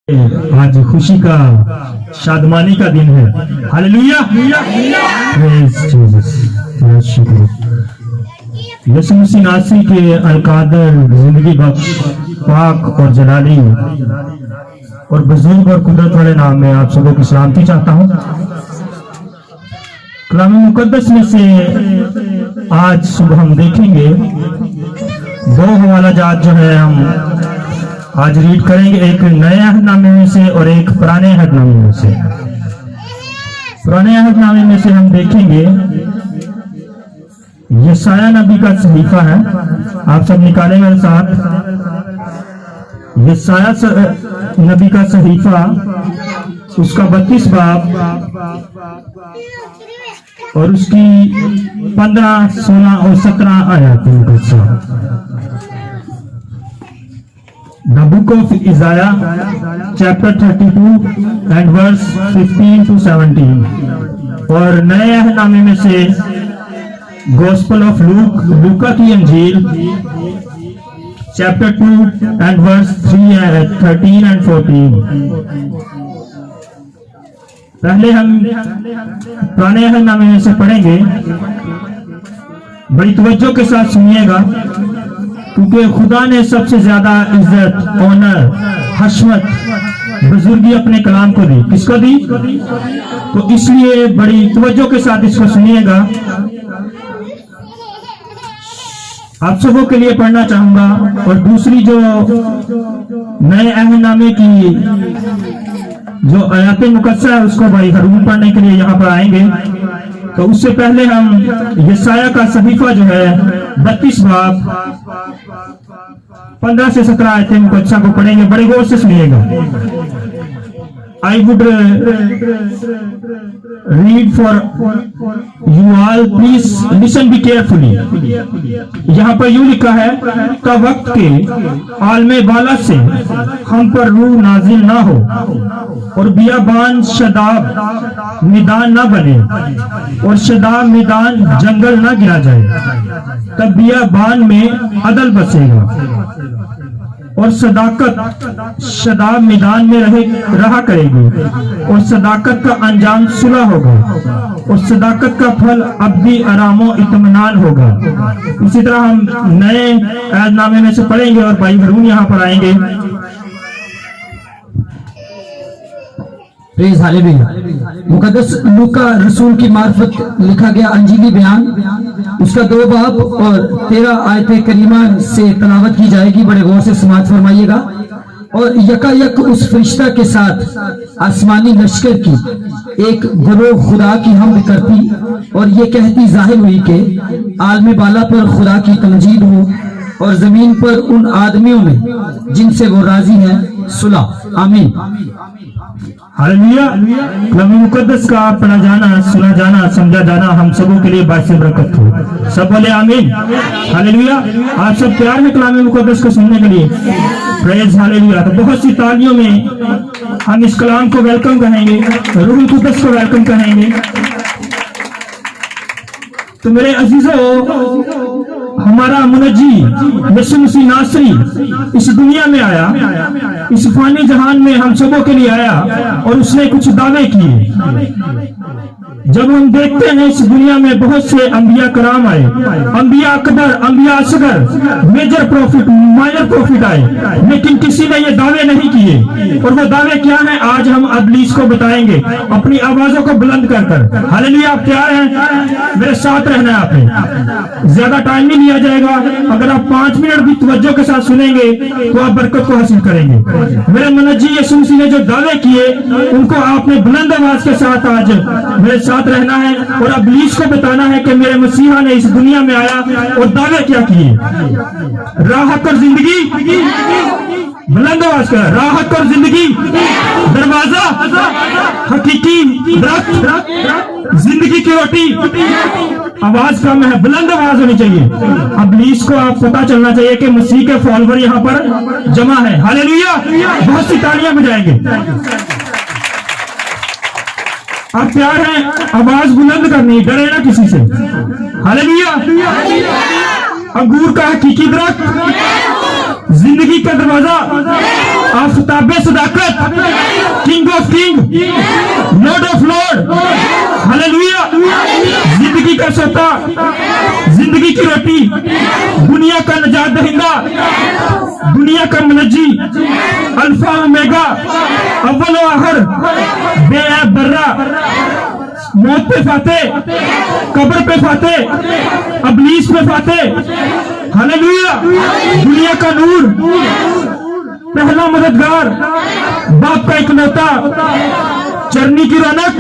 आज खुशी का शादमानी का दिन है। Hallelujah, praise Jesus. शुक्र यीशु मसीह नासरी के अलकादर जिंदगी बख्श पाक और जलाली और बुजुर्ग और कुदरत वाले नाम में आप सबों की सलामती चाहता हूँ। कलाम मुकद्दस में से आज सुबह हम देखेंगे दो हवाला जात जो है हम आज रीड करेंगे, एक नए अहदनामे में से और एक पुराने अहदनामे में से। पुराने अहदनामे में से हम देखेंगे यशायाह नबी का सहीफा है, आप सब निकालें मेरे साथ। यशायाह नबी का सहीफा उसका 32 बाब और उसकी 15, 16 और 17 आयत। The book of Isaiah, chapter 32 and verse 15 to 17। और नए अहदनामे में से Gospel of Luke, लूका की अंजील, chapter 2 and verse 13 and 14। पहले हम पुराने अहदनामे में से पढ़ेंगे, बड़ी तवज्जो के साथ सुनिएगा, क्योंकि खुदा ने सबसे ज्यादा इज्जत, ऑनर, हशमत, बुजुर्गी अपने कलाम को दी। किसको दी? तो इसलिए बड़ी तवज्जो के साथ इसको सुनिएगा। आप सबों के लिए पढ़ना चाहूंगा। और दूसरी जो नए अहदनामे की जो आयत मुकद्दसा है उसको भाई हरूम पढ़ने के लिए यहाँ पर आएंगे। तो उससे पहले हम यशायाह का सहीफा जो है 32 बाब 15 से 17 आयतें मुकद्दसा को पढ़ेंगे। बड़े गौर से सुनिएगा। I would read for you all, please listen be carefully। यहाँ पर यूं लिखा है, का वक्त के आलमे बाला से हम पर रूह नाजिल ना हो और बियाबान शदाब मैदान ना बने और शदाब मैदान जंगल ना गिरा जाए, तब बियाबान में अदल बसेगा और सदाकत शदाब मैदान में रहा करेगी और सदाकत का अंजाम सुलह होगा और सदाकत का फल अब्दी आरामो इत्मीनान होगा। इसी तरह हम नए अहदनामे में से पढ़ेंगे और भाई हरूम यहाँ पर आएंगे। Praise hallelujah. मुकद्दस लूका रसूल की मार्फत लिखा गया अंजीली बयान, उसका 2 बाब और 13 आयतें करीमा से तलावत की जाएगी। बड़े गौर से समाअत फरमाइएगा। और यकायक उस फरिश्ता के साथ आसमानी लश्कर की एक गरोह खुदा की हमद करती और ये कहती जाहिर हुई कि आलमे बाला पर खुदा की तमजीद हो और जमीन पर उन आदमियों में जिनसे वो राजी है सुलह। आमीन। हालेलुया। कलाम मुकद्दस का पढ़ा जाना, सुना जाना, समझा जाना हम सबों के लिए बाइस बरकत हो। सब बोले आमीन। हालेलुया। आप सब तैयार हैं कलाम मुकद्दस को सुनने के लिए? Praise hallelujah. तो बहुत सी तालियों में हम इस कलाम को वेलकम कहेंगे, रूहुल कुद्दस को वेलकम कहेंगे। तो मेरे अजीजों, हमारा मुनज्जी यीशु मसीह नासरी इस दुनिया में आया, इस फानी जहान में हम सबों के लिए आया और उसने कुछ दावे किए। जब हम देखते हैं इस दुनिया में बहुत से अंबिया कराम आए, अंबिया अकबर, अंबिया असगर, मेजर प्रॉफिट, माइनर प्रॉफिट आए, लेकिन किसी ने ये दावे नहीं किए। और वो दावे क्या है आज हम अबलीस को बताएंगे अपनी आवाजों को बुलंद कर कर। हालेलुया। आप तैयार हैं? मेरे साथ रहना है आपने, ज्यादा टाइम नहीं लिया जाएगा। अगर आप 5 मिनट भी तवज्जो के साथ सुनेंगे तो आप बरकत को हासिल करेंगे। मेरे मुनज्जी यीशु मसीह ने जो दावे किए उनको आपने बुलंद आवाज के साथ आज मेरे साथ रहना है और अबलीस को बताना है कि मेरे मसीहा ने इस दुनिया में आया और दावे क्या किए। राहत और जिंदगी, बुलंद आवाज कर, राहत और जिंदगी, दरवाजा, हकीकी दरख्त, जिंदगी की रोटी। आवाज कम है, बुलंद आवाज होनी चाहिए। अबलीस को आप पता चलना चाहिए कि मसीह के फॉलोवर यहाँ पर जमा है। हालेलुया। बहुत सी तालियां बजाएंगे। आप तैयार हैं? आवाज बुलंद करनी, डरे ना किसी से। हालेलुया। अंगूर का हकीकी दरख्त जिंदगी का दरवाजा, आफताबे सदाकत, king of king, lord of lord, hallelujah. जिंदगी का सोता, जिंदगी की रोटी, दुनिया का नजात दहिंदा, दुनिया का मुनज्जी, अल्फा ओमेगा, अव्वल व आखिर, बेऐब बर्रा, मौत पे फाते, कब्र पे फाते, अबलीस पे फाते, हालेलुया। दुनिया का नूर, पहला मददगार, बाप का इकलौता, चरनी की रौनक,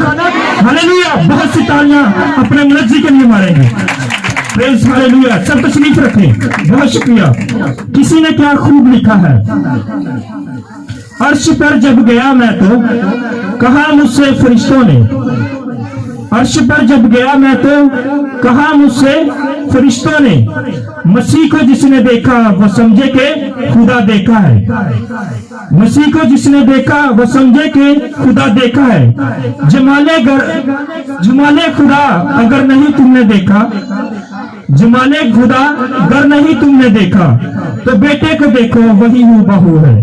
हालेलुया। बहुत सी तालियां अपने मुनज्जी के लिए मारेंगे। Praise hallelujah. सब तशरीफ रखें। बहुत शुक्रिया। किसी ने क्या खूब लिखा है, अर्श पर जब गया मैं तो कहा मुझसे फरिश्तों ने, अर्श पर जब गया मैं तो कहा मुझसे फरिश्तों ने, मसीह को जिसने देखा वो समझे के खुदा देखा है, मसीह को जिसने देखा वो समझे के खुदा देखा है। जमाले खुदा अगर नहीं तुमने देखा, जमाले खुदा अगर नहीं तुमने देखा, तो बेटे को देखो वही हूबहू है।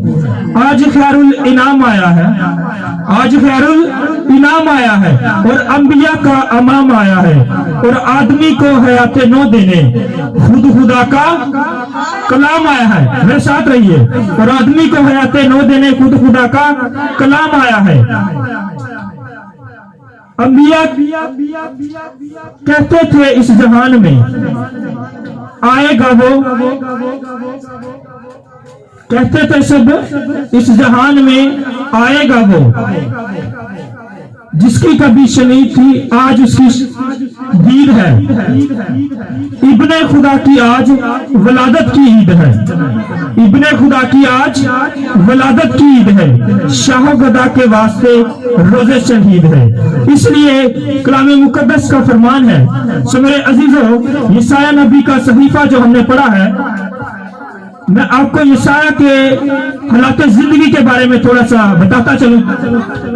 आज खैरुल इनाम आया है, आज खैरुल इनाम आया है, और अंबिया का अमाम आया है, और आदमी को हयाते नो देने खुद खुदा का कलाम आया है। मेरे साथ रहिए। और आदमी को हयाते नो देने खुद खुदा का कलाम आया है। अंबिया कहते थे इस जहान में आएगा वो, कहते थे सब इस जहान में आएगा वो, जिसकी कभी शनी थी आज उसकी दीद है। इब्ने खुदा की आज वलादत की ईद है, इब्ने खुदा की आज वलादत की ईद है। शाह गदा के वास्ते रोजे शहीद है। इसलिए कलाम मुकद्दस का फरमान है। सो मेरे अजीजों, यसाया नबी का सहीफा जो हमने पढ़ा है, मैं आपको यसाया के हालात जिंदगी के बारे में थोड़ा सा बताता चलूं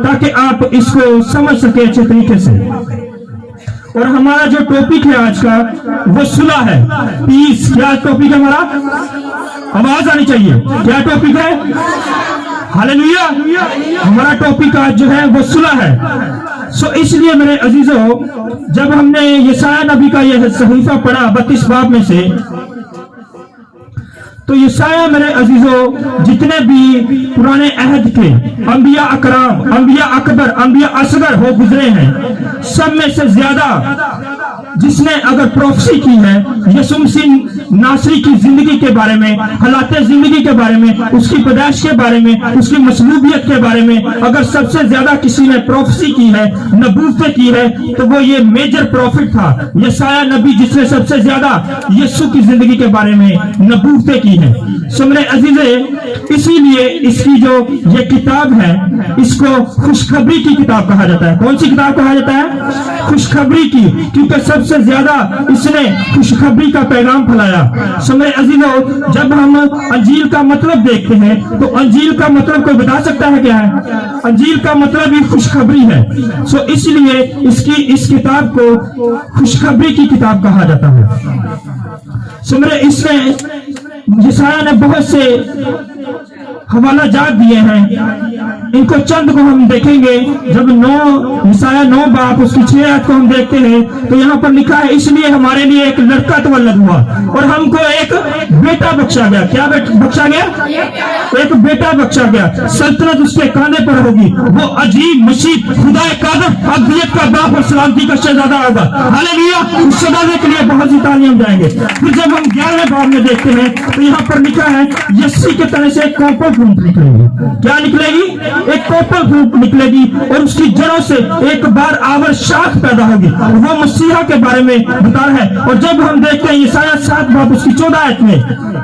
ताकि आप इसको समझ सके अच्छे तरीके से। और हमारा जो टॉपिक है आज का वो सुलह है, पीस। क्या टॉपिक है हमारा? आवाज आनी चाहिए। क्या टॉपिक है? हालेलुया। हमारा टॉपिक आज जो है वो सुलह है। सो इसलिए मेरे अजीजों, जब हमने यसाया नबी का यह सहीफा पढ़ा 32 बाब में से, तो यसाया मेरे अजीजों जितने भी पुराने अहद के अंबिया अकराम, अंबिया अकबर, अंबिया असगर हो गुजरे हैं, सब में से ज्यादा जिसने अगर प्रोफेसी की है यीशु मसीह नासरी की जिंदगी के बारे में, हालात जिंदगी के बारे में, उसकी पैदाइश के बारे में, उसकी मसलूबियत के बारे में, अगर सबसे ज्यादा किसी ने प्रोफेसी की है, नबूवतें की है, तो वो ये मेजर प्रॉफिट था यसाया नबी, जिसने सबसे ज्यादा यीशु की जिंदगी के बारे में नबूवतें की है। सो मेरे अजीजे, इसीलिए इसकी जो ये किताब है, इसको खुशखबरी की किताब कहा जाता है। कौन सी किताब कहा जाता है? खुशखबरी की, क्योंकि सबसे ज्यादा इसने खुशखबरी का पैगाम फैलाया। सो मेरे अजीजों, जब हम अंजील का मतलब देखते हैं तो अंजील का मतलब कोई बता सकता है क्या है? अंजील का मतलब ही खुशखबरी है। सो इसलिए इस किताब को खुशखबरी की किताब कहा जाता है। सो मेरे इसमें यसाया ने बहुत से हवाला जात दिए हैं। इनको चंद को हम देखेंगे। जब यसाया 9 बाब उसकी 6 आयत को हम देखते हैं तो यहाँ पर लिखा है, इसलिए हमारे लिए एक लड़का तवल्लद हुआ और हमको एक बेटा बख्शा गया। क्या बख्शा गया? एक बेटा बख्शा गया। सल्तनत उसके कांधे पर होगी। वो अजीब मसीह खुदा कादर अब्दियत का बाप और सलामती का शहजादा होगा। हालेलुया। उस शहजादे के लिए बहुत सी तालियां हम जाएंगे। फिर जब हम 11वें बाब में देखते हैं तो यहाँ पर लिखा है, यस्सी के तरह से एक कॉपर फ्रूट निकलेगी। क्या निकलेगी? एक कॉपर फ्रूट निकलेगी और उसकी जड़ों से एक बार आवर शाख पैदा होगी। वो मसीहा के बारे में बता रहा है। और जब हम देखते हैं यसाया 7 बाब उसकी 14 आयत में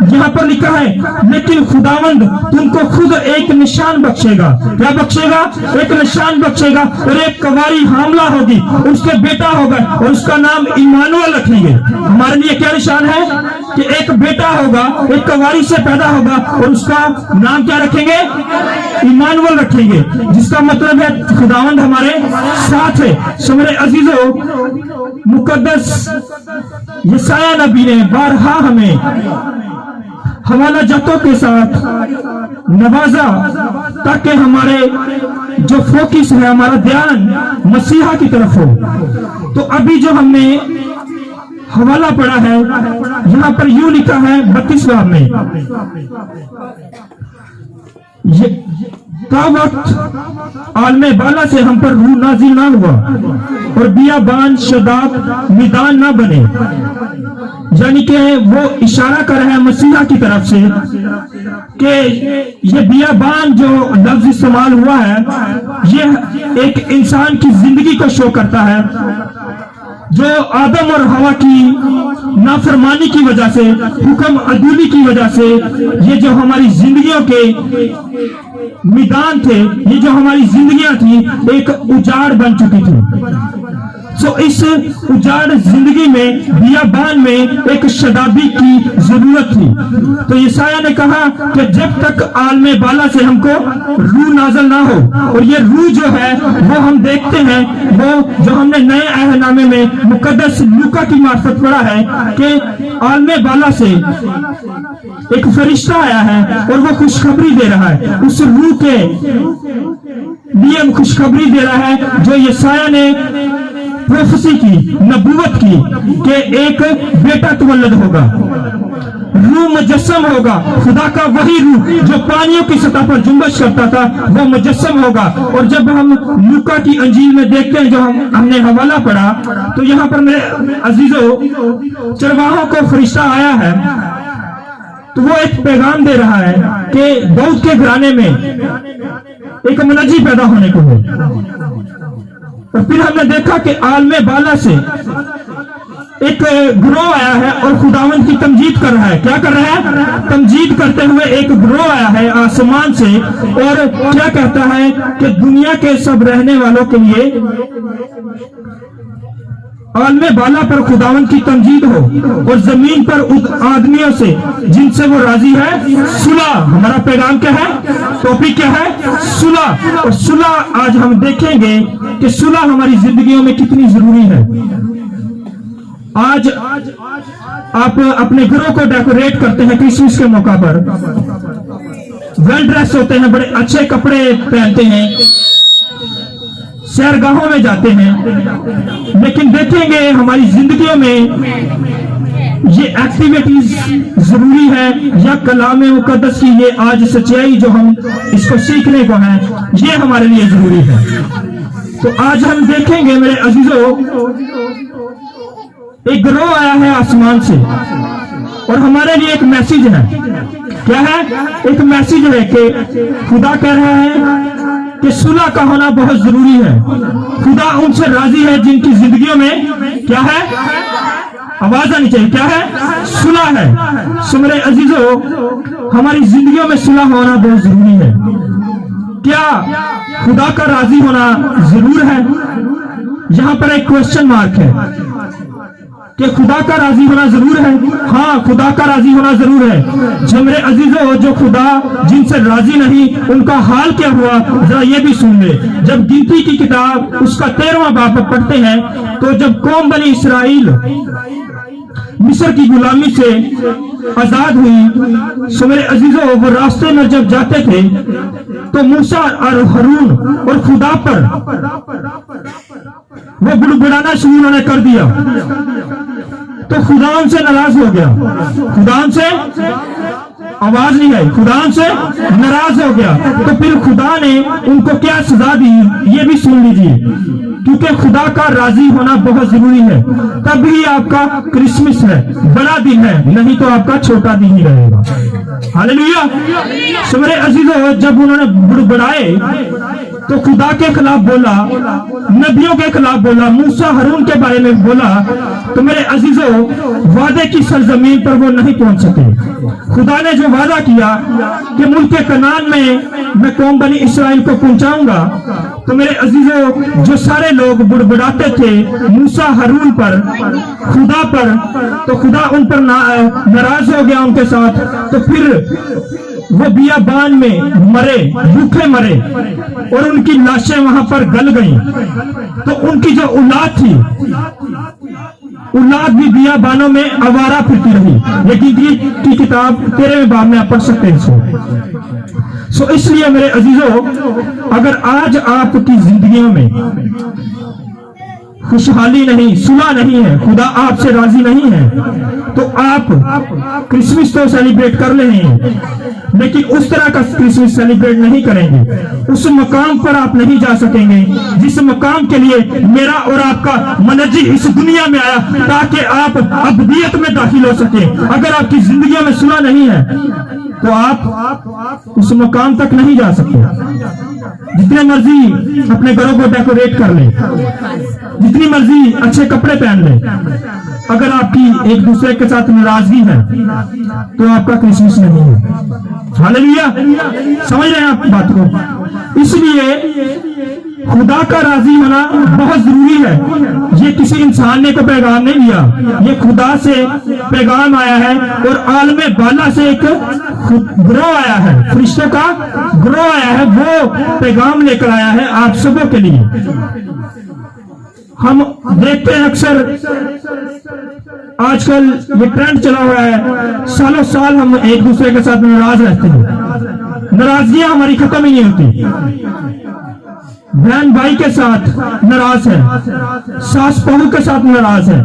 यहाँ पर लिखा है, लेकिन खुदावंद तुमको खुद एक निशान बख्शेगा। क्या बख्शेगा? एक निशान बख्शेगा और एक कवारी हामला होगी, उसके बेटा होगा और उसका नाम इमानुएल रखेंगे। हमारे लिए क्या निशान है? कि एक बेटा होगा, एक कवारी से पैदा होगा और उसका नाम क्या रखेंगे? इमानुएल रखेंगे, जिसका मतलब है खुदावंद हमारे साथ है। सो मेरे अजीजों, मुकद्दस यसाया नबी ने बारहा हमें हवाला जातों के साथ नवाजा, ताकि हमारे जो फोकस है, हमारा ध्यान मसीहा की तरफ हो। तो अभी जो हमने हवाला पढ़ा है, यहाँ पर यूं लिखा है 32 बाब में, ये का वक्त आलमे बाला से हम पर रूह नाजिल ना हुआ और बियाबान शदाब मैदान ना बने। यानी कि वो इशारा कर रहा है मसीहा की तरफ से कि ये बियाबान जो लफ्ज इस्तेमाल हुआ है, ये एक इंसान की जिंदगी को शो करता है, जो आदम और हवा की नाफरमानी की वजह से, हुक्म अदूली की वजह से, ये जो हमारी जिंदगियों के मैदान थे, ये जो हमारी जिंदगियां थी, एक उजाड़ बन चुकी थी। सो इस उजाड़ जिंदगी में, बियाबान में एक शदाबी की जरूरत थी। तो यशायाह ने कहा कि जब तक आलमे बाला से हमको रूह नाज़िल ना हो, और ये रूह जो है वो हम देखते हैं, वो जो हमने नए अहदनामे में मुकद्दस लूका की मार्फत पढ़ा है कि आलमे बाला से एक फरिश्ता आया है और वो खुशखबरी दे रहा है, उस रूह के लिए खुशखबरी दे रहा है जो यशायाह ने प्रोफेसी की, नबूवत की कि एक बेटा तवल्लद होगा, रूह मुजस्सम होगा, खुदा का वही रूह जो पानियों की सतह पर जुम्बश करता था, वो मुजस्सम होगा। और जब हम लूका की अंजील में देखते हैं, जो हमने हवाला पढ़ा, तो यहाँ पर मेरे अजीजों, चरवाहों को फरिश्ता आया है, तो वो एक पैगाम दे रहा है कि दाऊद के घराने में एक मुनज्जी पैदा होने को है। और फिर हमने देखा कि आलमे बाला से एक ग्रोह आया है और खुदावंद की तमजीद कर रहा है। क्या कर रहा है? तमजीद करते हुए एक ग्रोह आया है आसमान से, और क्या कहता है कि दुनिया के सब रहने वालों के लिए आलमे बाला पर खुदावंद की तमजीद हो, और जमीन पर उन आदमियों से जिनसे वो राजी है सुलह। हमारा पैगाम क्या है? टॉपिक क्या है? सुलह। और सुलह आज हम देखेंगे कि सुलह हमारी जिंदगियों में कितनी जरूरी है। आज आप अपने घरों को डेकोरेट करते हैं क्रिसमस के मौका पर, वेल ड्रेस होते हैं, बड़े अच्छे कपड़े पहनते हैं, सैरगाहों में जाते हैं, लेकिन देखेंगे हमारी जिंदगियों में ये एक्टिविटीज जरूरी है, या कलाम मुकद्दस की ये आज सच्चाई जो हम इसको सीखने को है, ये हमारे लिए जरूरी है। तो आज हम देखेंगे मेरे अजीजों, एक ग्रोह आया है आसमान से, और हमारे लिए एक मैसेज है। क्या है? एक मैसेज है कि खुदा कह रहा है कि सुलह का होना बहुत जरूरी है। खुदा उनसे राजी है जिनकी जिंदगियों में क्या है? आवाज आनी चाहिए। क्या है? सुलह है। सो मेरे अजीजों, हमारी जिंदगियों में सुलह होना बहुत जरूरी है। क्या खुदा का राजी होना जरूर है? यहाँ पर एक क्वेश्चन मार्क है कि खुदा का राजी होना जरूर है। हाँ, खुदा का राजी होना जरूर है। जो मेरे अजीजों, जो खुदा जिनसे राजी नहीं, उनका हाल क्या हुआ जरा ये भी सुन ले। जब गिनती की किताब उसका 13वां बाब पढ़ते हैं, तो जब कौम बनी इसराइल मिस्र की गुलामी से आजाद हुई, सो मेरे अजीजों, वो रास्ते में जब जाते थे तो मूसा और हारून और खुदा पर वो बुड़बुड़ाना शुरू उन्होंने कर दिया, तो खुदा उनसे नाराज हो गया। खुदा उनसे आवाज नहीं आई, खुदा उनसे नाराज हो गया। तो फिर खुदा ने उनको क्या सजा दी, ये भी सुन लीजिए, क्योंकि खुदा का राजी होना बहुत जरूरी है। तब ही आपका क्रिसमस है, बड़ा दिन है, नहीं तो आपका छोटा दिन ही रहेगा। हालेलुया। सो मेरे अजीजों, जब उन्होंने बुड़बुड़ाए तो खुदा के खिलाफ बोला, नबियों के खिलाफ बोला, मूसा हारून के बारे में बोला, तो मेरे अजीजों, वादे की सरजमीन पर वो नहीं पहुंच सके। खुदा ने जो वादा किया कि मुल्क कनान में मैं कौम बनी इसराइल को पहुंचाऊंगा, तो मेरे अजीजों, जो सारे लोग बुड़बुड़ाते थे मूसा हारून पर, खुदा पर, तो खुदा उन पर नाराज हो गया उनके साथ। तो फिर वो बियाबान में मरे, भूखे मरे, और उनकी लाशें वहां पर गल गईं। तो उनकी जो औलाद थी औलाद भी बियाबानों में आवारा फिरती रही, लेकिन गीत की किताब 13वें बाब में आप पढ़ सकते हैं इसको। इसलिए मेरे अजीजों, अगर आज आपकी जिंदगियों में खुशहाली नहीं, सुलह नहीं है, खुदा आपसे राजी नहीं है, तो आप क्रिसमस तो सेलिब्रेट कर रहे हैं, लेकिन उस तरह का क्रिसमस सेलिब्रेट नहीं करेंगे। उस मकाम पर आप नहीं जा सकेंगे जिस मकाम के लिए मेरा और आपका मनजी इस दुनिया में आया, ताकि आप अबदियत में दाखिल हो सके। अगर आपकी जिंदगी में सुलह नहीं है तो आप उस मकाम तक नहीं जा सकते। जितने मर्जी अपने घरों को डेकोरेट कर ले, जितनी मर्जी अच्छे कपड़े पहन ले, अगर आपकी एक दूसरे के साथ नाराजगी है तो आपका क्रिसमस नहीं है। हालेलुया, समझ रहे हैं आप बात को? इसलिए खुदा का राजी होना बहुत जरूरी है। ये किसी इंसान ने को पैगाम नहीं दिया, ये खुदा से पैगाम आया है और आलमे बाला से एक ग्रोह आया है, फरिश्तों का ग्रोह आया है, वो पैगाम लेकर आया है आप सबों के लिए। हम देखते हैं अक्सर आजकल ये ट्रेंड चला हुआ है, सालों साल हम एक दूसरे के साथ नाराज रहते हैं, नाराजगियां हमारी खत्म ही नहीं होती। बहन भाई के साथ नाराज है, सास बहू के साथ नाराज है,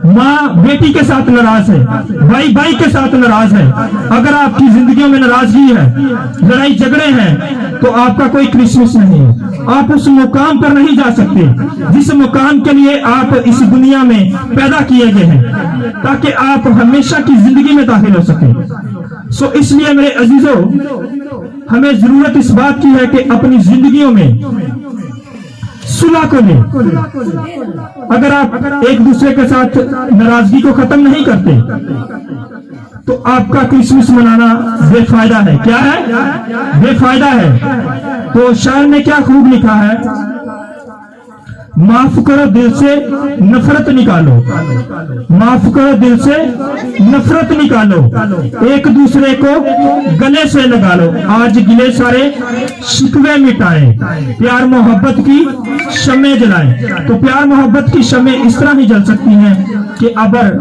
माँ बेटी के साथ नाराज है, भाई भाई के साथ नाराज है। अगर आपकी जिंदगियों में नाराजगी है, लड़ाई झगड़े हैं, तो आपका कोई क्रिसमस नहीं है। आप उस मुकाम पर नहीं जा सकते जिस मुकाम के लिए आप इस दुनिया में पैदा किए गए हैं, ताकि आप हमेशा की जिंदगी में दाखिल हो सके। इसलिए मेरे अजीजों, हमें जरूरत इस बात की है कि अपनी जिंदगियों में सुलह को लें। अगर आप एक दूसरे के साथ नाराजगी को खत्म नहीं करते तो आपका क्रिसमस मनाना बेफायदा है। क्या है? बेफायदा है। तो शायर ने क्या खूब लिखा है, माफ करो दिल से नफरत निकालो, माफ करो दिल से नफरत निकालो, एक दूसरे को गले से लगा लो, आज गिले सारे शिकवे मिटाएं, प्यार मोहब्बत की शम्में जलाएं। तो प्यार मोहब्बत की शम्में इस तरह ही जल सकती हैं कि अगर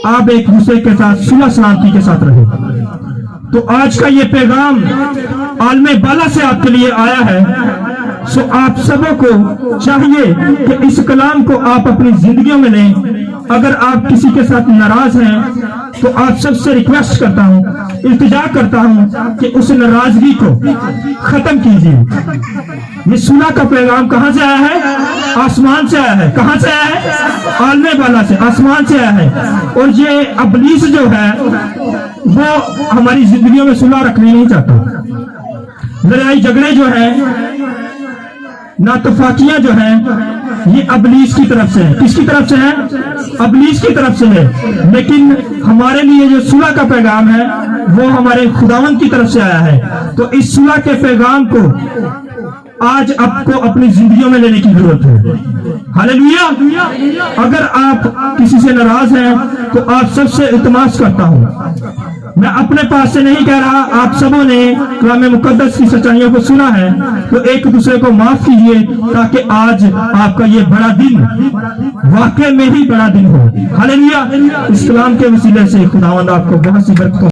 आप एक दूसरे के साथ सुलह सलामती के साथ रहे। तो आज का ये पैगाम आलमे बाला से आपके लिए आया है। आप सबों को चाहिए कि इस कलाम को आप अपनी जिंदगियों में लें। अगर आप किसी के साथ नाराज हैं तो आप सबसे रिक्वेस्ट करता हूं, इल्तिजा करता हूं कि उस नाराजगी को खत्म कीजिए। ये सुलह का पैगाम कहां से आया है? आसमान से आया है। कहां से आया है? आलमे बाला से, आसमान से आया है। और ये अबलीस जो है वो हमारी जिंदगियों में सुलह रखनी नहीं चाहता। लड़ाई झगड़े जो है, नातफाकियां जो है, ये अबलीस की तरफ से है। किसकी तरफ से है? अबलीस की तरफ से है। लेकिन हमारे लिए जो सुलह का पैगाम है वो हमारे खुदावंद की तरफ से आया है। तो इस सुलह के पैगाम को आज आपको अपनी जिंदगियों में लेने की जरूरत है। हालेलुया। अगर आप किसी से नाराज हैं तो आप सबसे इल्तिमास करता हूं, मैं अपने पास से नहीं कह रहा, आप सबों ने कलाम मुकद्दस की सच्चाइयों को सुना है, तो एक दूसरे को माफ कीजिए ताकि आज आपका ये बड़ा दिन वाकई में ही बड़ा दिन हो। हालेलुया। इस कलाम के वसीले से खुदावंद आपको बहुत सी बरकत